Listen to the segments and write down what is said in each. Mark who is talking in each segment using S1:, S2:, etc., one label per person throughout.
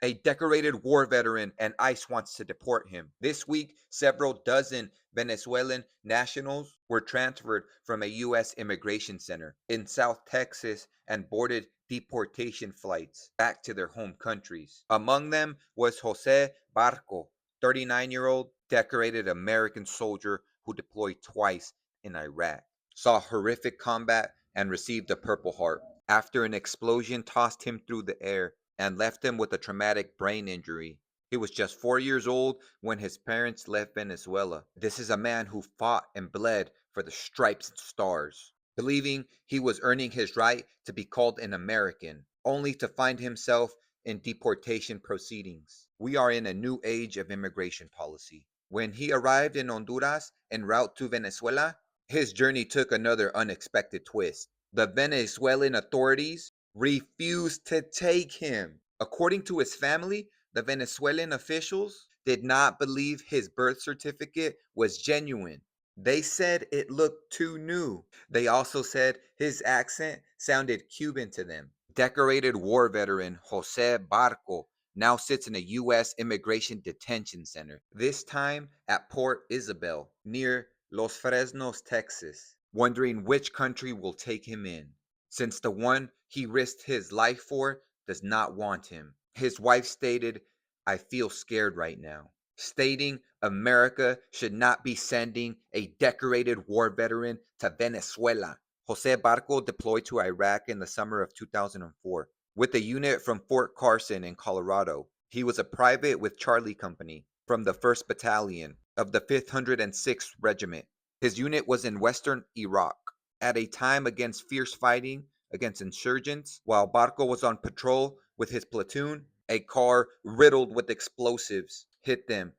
S1: A decorated war veteran, and ICE wants to deport him. This week, several dozen Venezuelan nationals were transferred from a U.S. immigration center in South Texas and boarded deportation flights back to their home countries. Among them was Jose Barco, 39-year-old decorated American soldier who deployed twice in Iraq, saw horrific combat, and received a Purple Heart after an explosion tossed him through the air and left him with a traumatic brain injury. He was just 4 years old when his parents left Venezuela. This is a man who fought and bled for the stripes and stars, believing he was earning his right to be called an American, only to find himself in deportation proceedings. We are in a new age of immigration policy. When he arrived in Honduras en route to Venezuela, his journey took another unexpected twist. The Venezuelan authorities refused to take him. According to his family, the Venezuelan officials did not believe his birth certificate was genuine. They said it looked too new. They also said his accent sounded Cuban to them. Decorated war veteran Jose Barco now sits in a U.S. immigration detention center, this time at Port Isabel, near Los Fresnos, Texas, wondering which country will take him in, since the one he risked his life for does not want him. His wife stated, "I feel scared right now," stating America should not be sending a decorated war veteran to Venezuela. Jose Barco deployed to Iraq in the summer of 2004 with a unit from Fort Carson in Colorado. He was a private with Charlie Company from the 1st Battalion of the 506th Regiment. His unit was in western Iraq at a time against fierce fighting against insurgents. While Barco was on patrol with his platoon, a car riddled with explosives hit them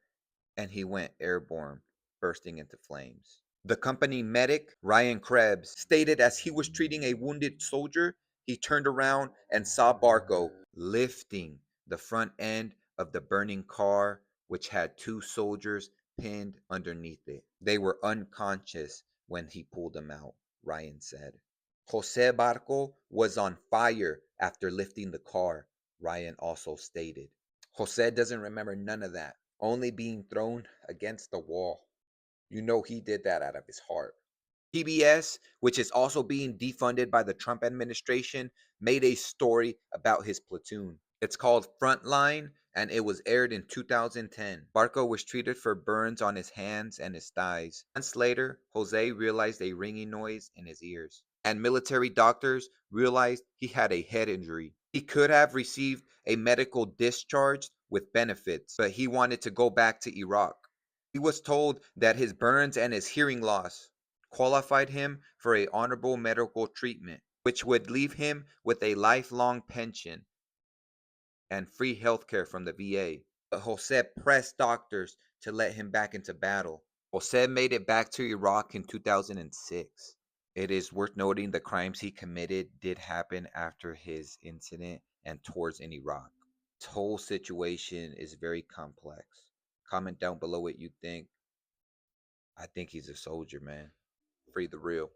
S1: and he went airborne, bursting into flames. The company medic, Ryan Krebs, stated as he was treating a wounded soldier, he turned around and saw Barco lifting the front end of the burning car, which had two soldiers pinned underneath it. They were unconscious when he pulled them out, Ryan said. Jose Barco was on fire after lifting the car, Ryan also stated. Jose doesn't remember none of that, only being thrown against the wall. You know he did that out of his heart. PBS, which is also being defunded by the Trump administration, made a story about his platoon. It's called Frontline, and it was aired in 2010. Barco was treated for burns on his hands and his thighs. Months later, Jose realized a ringing noise in his ears, and military doctors realized he had a head injury. He could have received a medical discharge with benefits, but he wanted to go back to Iraq. He was told that his burns and his hearing loss qualified him for a honorable medical treatment, which would leave him with a lifelong pension and free health care from the VA. But Jose pressed doctors to let him back into battle. Jose made it back to Iraq in 2006. It is worth noting the crimes he committed did happen after his incident and tours in Iraq. This whole situation is very complex. Comment down below what you think. I think he's a soldier, man. Free the real.